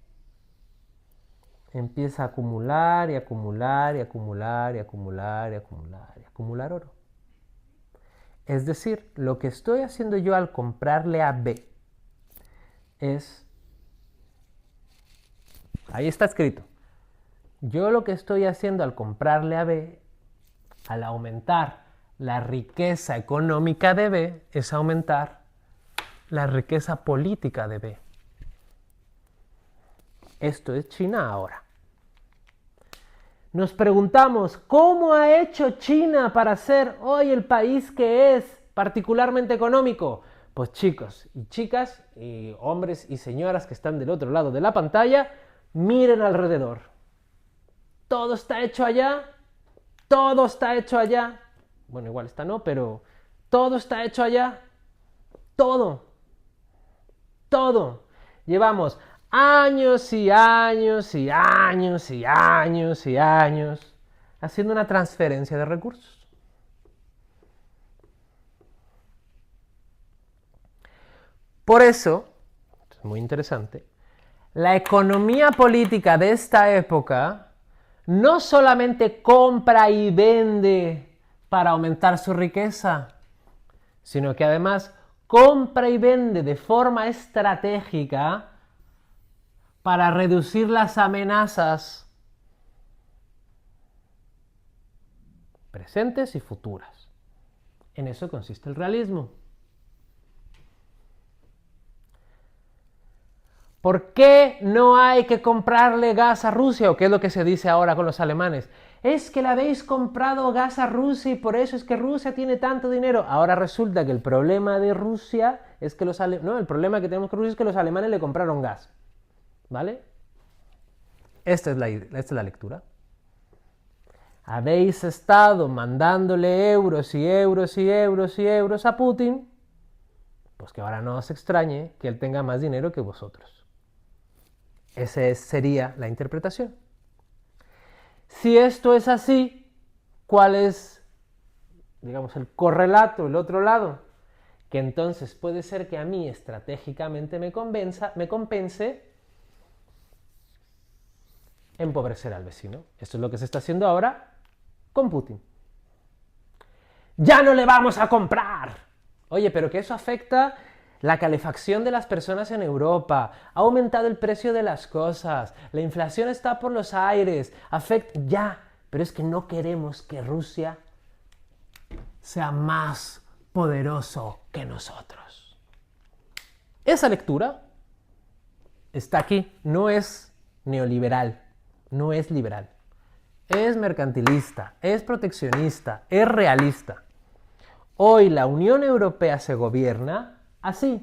empieza a acumular y acumular y acumular y acumular y acumular y acumular oro. Es decir, lo que estoy haciendo yo al comprarle a B es... Ahí está escrito. Yo lo que estoy haciendo al comprarle a B, al aumentar la riqueza económica de B, es aumentar la riqueza política de B. Esto es China ahora. Nos preguntamos, ¿cómo ha hecho China para ser hoy el país que es particularmente económico? Pues chicos y chicas, y hombres y señoras que están del otro lado de la pantalla, miren alrededor. Todo está hecho allá, todo está hecho allá. Bueno, igual esta no, pero todo está hecho allá. Todo. Todo. Llevamos años y años y años y años y años haciendo una transferencia de recursos. Por eso, es muy interesante, la economía política de esta época no solamente compra y vende para aumentar su riqueza, sino que además compra y vende de forma estratégica para reducir las amenazas presentes y futuras. En eso consiste el realismo. ¿Por qué no hay que comprarle gas a Rusia? ¿O qué es lo que se dice ahora con los alemanes? Es que le habéis comprado gas a Rusia y por eso es que Rusia tiene tanto dinero. Ahora resulta que el problema de Rusia es que el problema que tenemos con Rusia es que los alemanes le compraron gas. ¿Vale? Esta es la lectura. Habéis estado mandándole euros y euros y euros y euros a Putin, pues que ahora no os extrañe que él tenga más dinero que vosotros. Esa sería la interpretación. Si esto es así, ¿cuál es, digamos, el correlato, el otro lado? Que entonces puede ser que a mí estratégicamente me compense empobrecer al vecino. Esto es lo que se está haciendo ahora con Putin. ¡Ya no le vamos a comprar! Oye, pero que eso afecta la calefacción de las personas en Europa, ha aumentado el precio de las cosas, la inflación está por los aires, pero es que no queremos que Rusia sea más poderoso que nosotros. Esa lectura está aquí, no es neoliberal, no es liberal, es mercantilista, es proteccionista, es realista. Hoy la Unión Europea se gobierna así.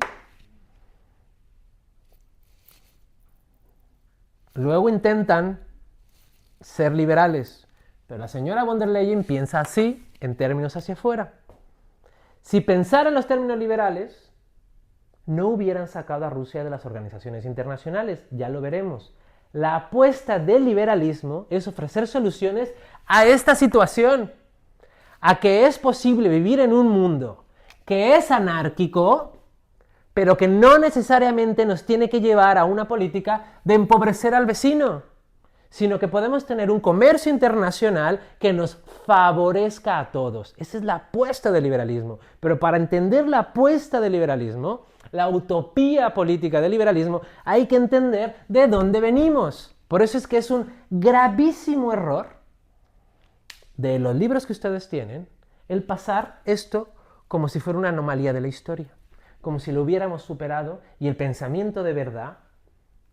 Luego intentan ser liberales, pero la señora von der Leyen piensa así en términos hacia afuera. Si pensara en los términos liberales, no hubieran sacado a Rusia de las organizaciones internacionales, ya lo veremos. La apuesta del liberalismo es ofrecer soluciones a esta situación, a que es posible vivir en un mundo que es anárquico, pero que no necesariamente nos tiene que llevar a una política de empobrecer al vecino, sino que podemos tener un comercio internacional que nos favorezca a todos. Esa es la apuesta del liberalismo. Pero para entender la apuesta del liberalismo, la utopía política del liberalismo, hay que entender de dónde venimos. Por eso es que es un gravísimo error de los libros que ustedes tienen el pasar esto como si fuera una anomalía de la historia, como si lo hubiéramos superado, y el pensamiento de verdad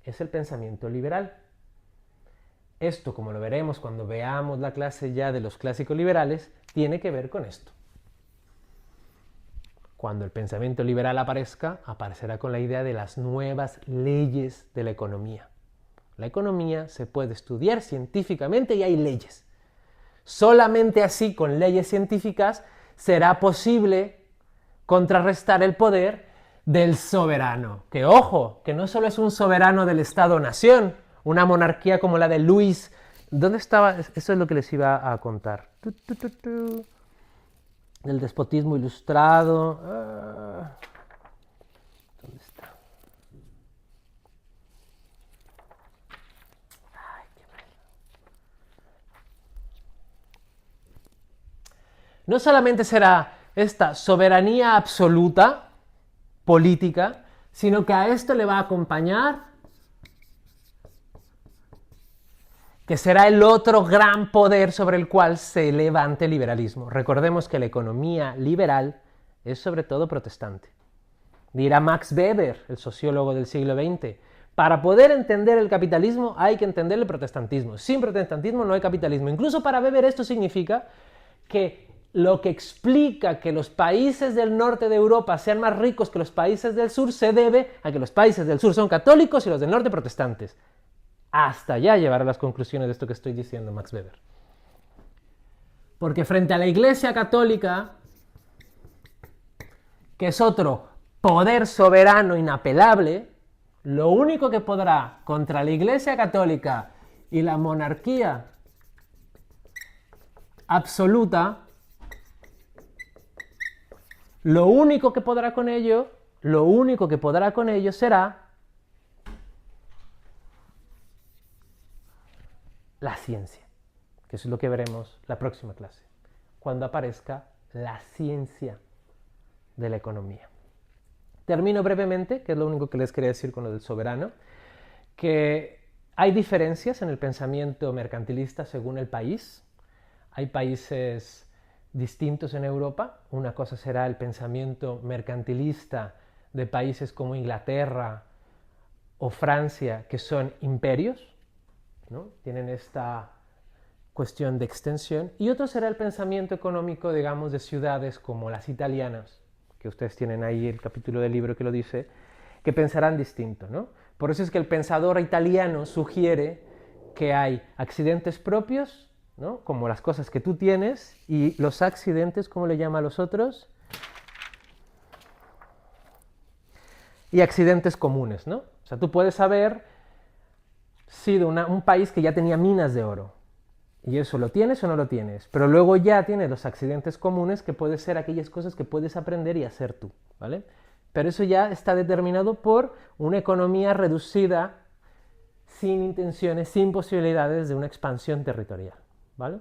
es el pensamiento liberal. Esto, como lo veremos cuando veamos la clase ya de los clásicos liberales, tiene que ver con esto. Cuando el pensamiento liberal aparezca, aparecerá con la idea de las nuevas leyes de la economía. La economía se puede estudiar científicamente y hay leyes. Solamente así, con leyes científicas, será posible contrarrestar el poder del soberano. Que ojo, que no solo es un soberano del Estado-nación, una monarquía como la de Luis. ¿Dónde estaba? Eso es lo que les iba a contar. El despotismo ilustrado. ¿Dónde está? Ay, qué mal. No solamente será esta soberanía absoluta, política, sino que a esto le va a acompañar que será el otro gran poder sobre el cual se levante el liberalismo. Recordemos que la economía liberal es sobre todo protestante. Dirá Max Weber, el sociólogo del siglo XX, para poder entender el capitalismo hay que entender el protestantismo. Sin protestantismo no hay capitalismo. Incluso para Weber esto significa que lo que explica que los países del norte de Europa sean más ricos que los países del sur se debe a que los países del sur son católicos y los del norte protestantes. Hasta allá llevará las conclusiones de esto que estoy diciendo Max Weber. Porque frente a la Iglesia Católica, que es otro poder soberano inapelable, lo único que podrá contra la Iglesia Católica y la monarquía absoluta, lo único que podrá con ello será la ciencia, que eso es lo que veremos la próxima clase. cuando aparezca la ciencia de la economía. Termino brevemente, que es lo único que les quería decir con lo del soberano, que hay diferencias en el pensamiento mercantilista según el país. Hay países distintos en Europa. Una cosa será el pensamiento mercantilista de países como Inglaterra o Francia, que son imperios, ¿no? Tienen esta cuestión de extensión. Y otro será el pensamiento económico, digamos, de ciudades como las italianas, que ustedes tienen ahí el capítulo del libro que lo dice, que pensarán distinto, ¿no? Por eso es que el pensador italiano sugiere que hay accidentes propios, ¿no? Como las cosas que tú tienes, y los accidentes, ¿cómo le llama a los otros? Y accidentes comunes, ¿no? O sea, tú puedes haber sido un país que ya tenía minas de oro, y eso lo tienes o no lo tienes, pero luego ya tienes los accidentes comunes, que pueden ser aquellas cosas que puedes aprender y hacer tú, ¿vale? Pero eso ya está determinado por una economía reducida, sin intenciones, sin posibilidades de una expansión territorial, ¿vale?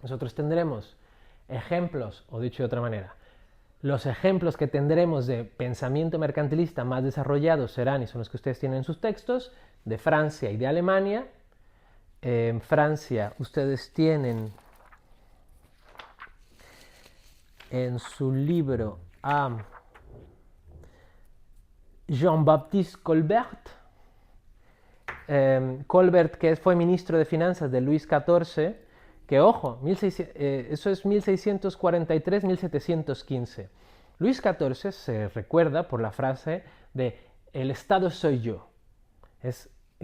Nosotros tendremos ejemplos, o dicho de otra manera, los ejemplos que tendremos de pensamiento mercantilista más desarrollados serán, y son los que ustedes tienen en sus textos, de Francia y de Alemania. En Francia ustedes tienen en su libro a Jean-Baptiste Colbert, Colbert, que fue ministro de Finanzas de Luis XIV, que ojo, eso es 1643-1715. Luis XIV se recuerda por la frase de "el Estado soy yo",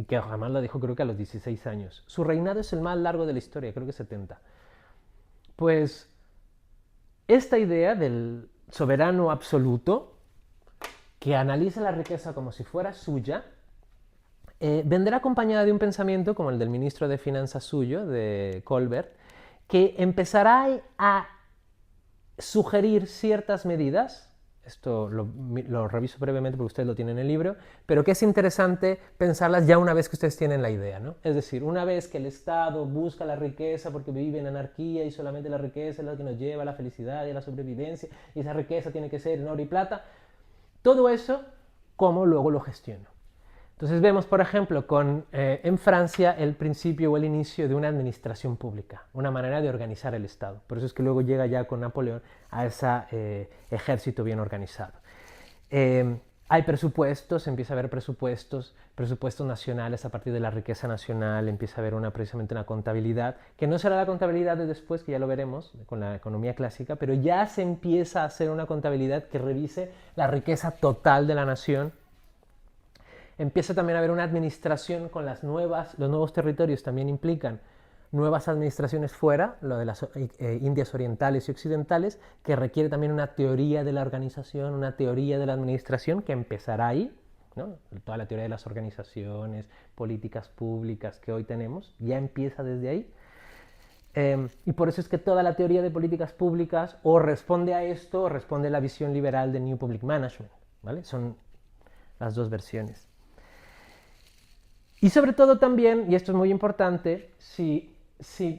que además lo dijo creo que a los 16 años. Su reinado es el más largo de la historia, creo que 70. Pues esta idea del soberano absoluto, que analiza la riqueza como si fuera suya, vendrá acompañada de un pensamiento como el del ministro de Finanzas suyo, de Colbert, que empezará a sugerir ciertas medidas. Esto lo reviso brevemente porque ustedes lo tienen en el libro, pero que es interesante pensarlas ya una vez que ustedes tienen la idea, ¿no? Es decir, una vez que el Estado busca la riqueza porque vive en anarquía y solamente la riqueza es la que nos lleva a la felicidad y a la sobrevivencia, y esa riqueza tiene que ser en oro y plata, todo eso, ¿cómo luego lo gestiono? Entonces vemos, por ejemplo, en Francia el principio o el inicio de una administración pública, una manera de organizar el Estado. Por eso es que luego llega ya con Napoleón a ese ejército bien organizado. Hay presupuestos, empieza a haber presupuestos nacionales a partir de la riqueza nacional, empieza a haber precisamente una contabilidad, que no será la contabilidad de después, que ya lo veremos con la economía clásica, pero ya se empieza a hacer una contabilidad que revise la riqueza total de la nación. Empieza también a haber una administración con los nuevos territorios también implican nuevas administraciones fuera, lo de las Indias orientales y occidentales, que requiere también una teoría de la organización, una teoría de la administración que empezará ahí, ¿no? Toda la teoría de las organizaciones, políticas públicas que hoy tenemos, ya empieza desde ahí. Y por eso es que toda la teoría de políticas públicas o responde a esto o responde a la visión liberal de New Public Management, ¿vale? Son las dos versiones. Y sobre todo también, y esto es muy importante, si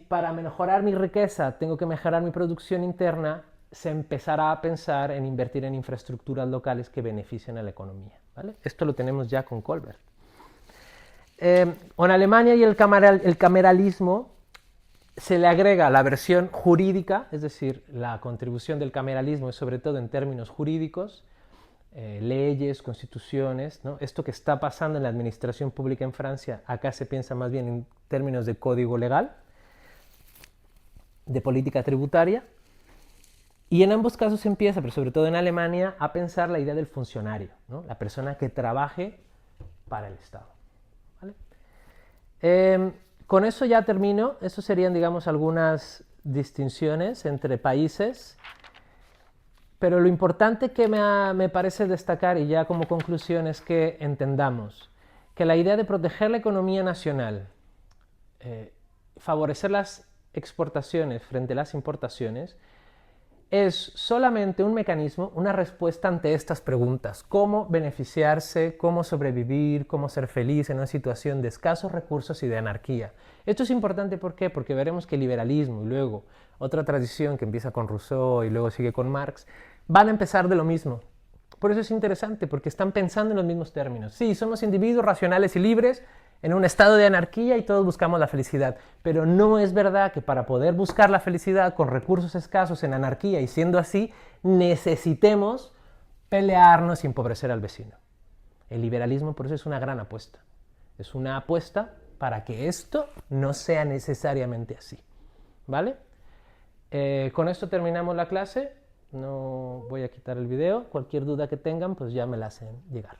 para mejorar mi riqueza tengo que mejorar mi producción interna, se empezará a pensar en invertir en infraestructuras locales que beneficien a la economía, ¿vale? Esto lo tenemos ya con Colbert. En Alemania y el cameralismo se le agrega la versión jurídica, es decir, la contribución del cameralismo es sobre todo en términos jurídicos, leyes, constituciones, ¿no? Esto que está pasando en la administración pública en Francia, acá se piensa más bien en términos de código legal, de política tributaria, y en ambos casos se empieza, pero sobre todo en Alemania, a pensar la idea del funcionario, ¿no? La persona que trabaje para el Estado, ¿vale? Con eso ya termino. Eso serían, digamos, algunas distinciones entre países. Pero lo importante que me parece destacar, y ya como conclusión, es que entendamos que la idea de proteger la economía nacional, favorecer las exportaciones frente a las importaciones, es solamente un mecanismo, una respuesta ante estas preguntas. Cómo beneficiarse, cómo sobrevivir, cómo ser feliz en una situación de escasos recursos y de anarquía. Esto es importante, ¿por qué? Porque veremos que el liberalismo y luego otra tradición que empieza con Rousseau y luego sigue con Marx, van a empezar de lo mismo. Por eso es interesante, porque están pensando en los mismos términos. Sí, somos individuos racionales y libres en un estado de anarquía y todos buscamos la felicidad. Pero no es verdad que para poder buscar la felicidad con recursos escasos en anarquía y siendo así, necesitemos pelearnos y empobrecer al vecino. El liberalismo por eso es una gran apuesta. Es una apuesta para que esto no sea necesariamente así. ¿Vale? Con esto terminamos la clase. No voy a quitar el video. Cualquier duda que tengan, pues ya me la hacen llegar.